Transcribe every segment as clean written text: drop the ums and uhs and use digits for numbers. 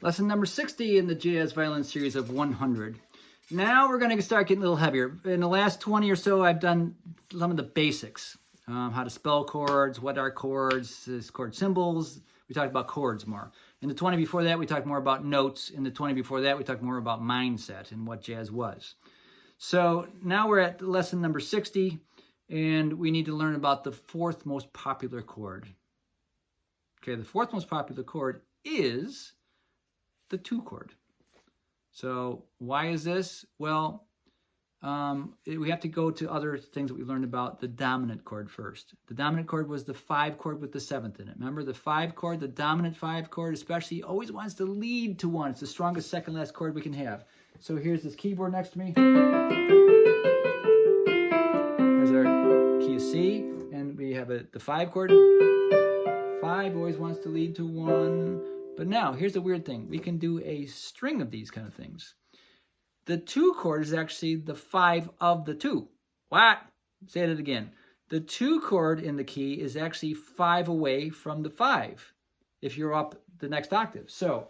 Lesson number 60 in the jazz violin series of 100. Now we're going to start getting a little heavier. In the last 20 or so, I've done some of the basics. How to spell chords, what are chords, chord symbols. We talked about chords more. In the 20 before that, we talked more about notes. In the 20 before that, we talked more about mindset and what jazz was. So now we're at lesson number 60, and we need to learn about the fourth most popular chord. Okay, the fourth most popular chord is the 2 chord. So why is this? Well, we have to go to other things that we learned about the dominant chord first. The dominant chord was the 5 chord with the 7th in it. Remember the 5 chord, the dominant 5 chord especially, always wants to lead to 1. It's the strongest second last chord we can have. So here's this keyboard next to me. Here's our key of C, and we have the 5 chord. 5 always wants to lead to 1. But now, here's the weird thing. We can do a string of these kind of things. The 2 chord is actually the 5 of the 2. What? Say it again. The 2 chord in the key is actually 5 away from the 5 if you're up the next octave. So,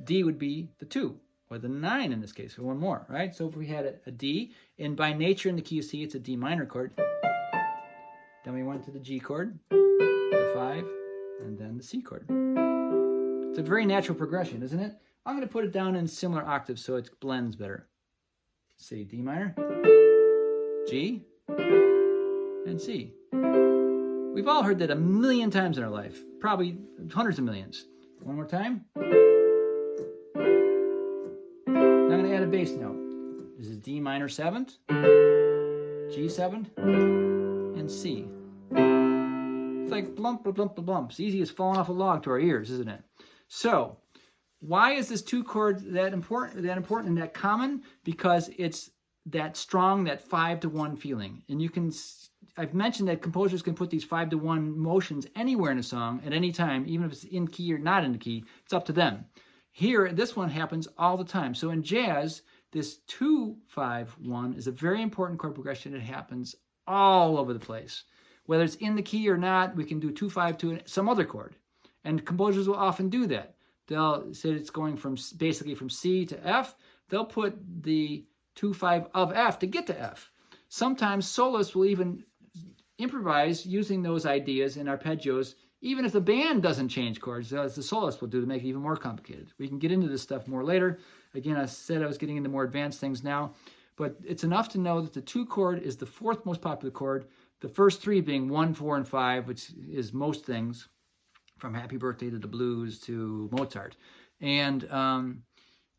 D would be the 2, or the 9 in this case, or one more, right? So if we had a D, and by nature in the key of C, it's a D minor chord. Then we went to the G chord, the 5, and then the C chord. It's a very natural progression, isn't it? I'm going to put it down in similar octaves so it blends better. C, D minor, G, and C. We've all heard that a million times in our life, probably hundreds of millions. One more time. Now I'm going to add a bass note. This is D minor 7th, G 7th, and C. It's like blump, blump, blump. It's easy as falling off a log to our ears, isn't it? So, why is this 2 chord that important and that common? Because it's that strong, that 5-to-1 feeling. And you can, I've mentioned that composers can put these 5-to-1 motions anywhere in a song at any time, even if it's in key or not in the key. It's up to them. Here, this one happens all the time. So in jazz, this 2-5-1 is a very important chord progression. It happens all over the place. Whether it's in the key or not, we can do 2-5 to some other chord. And composers will often do that. They'll say it's going from basically from C to F. They'll put the 2-5 of F to get to F. Sometimes soloists will even improvise using those ideas in arpeggios, even if the band doesn't change chords, as the soloist will do to make it even more complicated. We can get into this stuff more later. Again, I said I was getting into more advanced things now, but it's enough to know that the 2 chord is the 4th most popular chord, the first 3 being 1, 4, and 5, which is most things, from Happy Birthday to the Blues to Mozart. And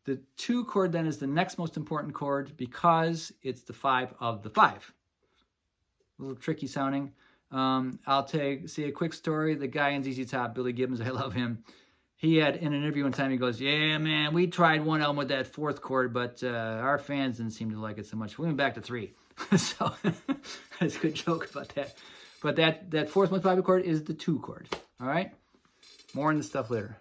the 2 chord then is the next most important chord because it's the 5 of the 5. A little tricky sounding. I'll say a quick story. The guy in ZZ Top, Billy Gibbons, I love him. He had, in an interview one time, he goes, yeah, man, we tried one album with that 4th chord, but our fans didn't seem to like it so much. We went back to 3. So that's a good joke about that. But that 4th most popular chord is the 2 chord. All right? More on this stuff later.